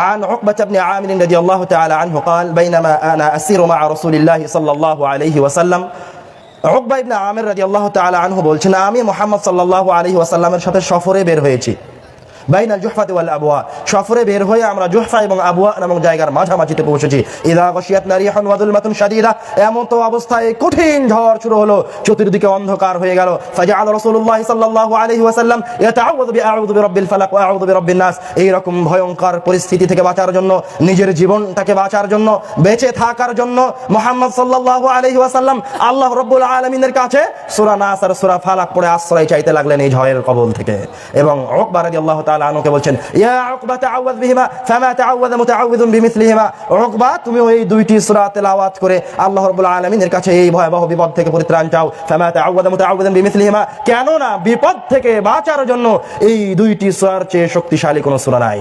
عن عقبة بن عامر رضي الله تعالى عنه قال بينما أنا أسير مع رسول الله صلى الله عليه وسلم উকবা ইবনে আমির রাদিয়াল্লাহু তাআলা আনহু বলছেন, আমি মুহাম্মদ সাল্লাল্লাহু আলাইহি ওয়াসাল্লামের সাথে সফরে বের হয়েছি। বাইনাল জুহফাতি ওয়াল আবওয়া, সফরে বের হয়ে আমরা জুহফা এবং আবওয়া নামক জায়গার মাঝামাঝিতে পৌঁছেছি। ইযা গাশিয়াতনা রিহুন ওয়া যুলমাতুন শাদীদা, এমন তো অবস্থায় কঠিন ঝড় শুরু হলো, চতুর্দিকে অন্ধকার হয়ে গেল। ফাজআল রাসূলুল্লাহ সাল্লাল্লাহু আলাইহি ওয়াসাল্লাম ইয়াতাআউযু বিআউযু বিরাব্বিল ফালাক ওয়া আউযু বিরাব্বিন নাস, এই রকম ভয়ঙ্কর পরিস্থিতি থেকে বাঁচার জন্য, নিজের জীবনটাকে বাঁচার জন্য, বেঁচে থাকার জন্য মুহাম্মদ সাল্লাল্লাহু আলাইহি ওয়াসাল্লাম আল্লাহ রাব্বুল আলামিনের কাছে সূরা নাস আর সূরা ফালাক পড়ে আশ্রয় চাইতে লাগলেন এই ঝড়ের কবল থেকে। এবং উকবা রাদিয়াল্লাহু তাআলা আনহুকে বলছেন, ইয়া উকবা তাআওয়ায বিহিমা ফামা তাআওয়াযা মুতাআওযিযুন বিমিসলিহিমা, উকবা তুমি ওই দুইটি সূরা তেলাওয়াত করে আল্লাহ রাব্বুল আলামিনের কাছে এই ভয়াবহ বিপদ থেকে পরিত্রাণ চাও। ফামা তাআওয়াযা মুতাআওযিযুন বিমিসলিহিমা, কেননা বিপদ থেকে বাঁচার জন্য এই দুইটি সূরার চেয়ে শক্তিশালী কোনো সূরা নাই।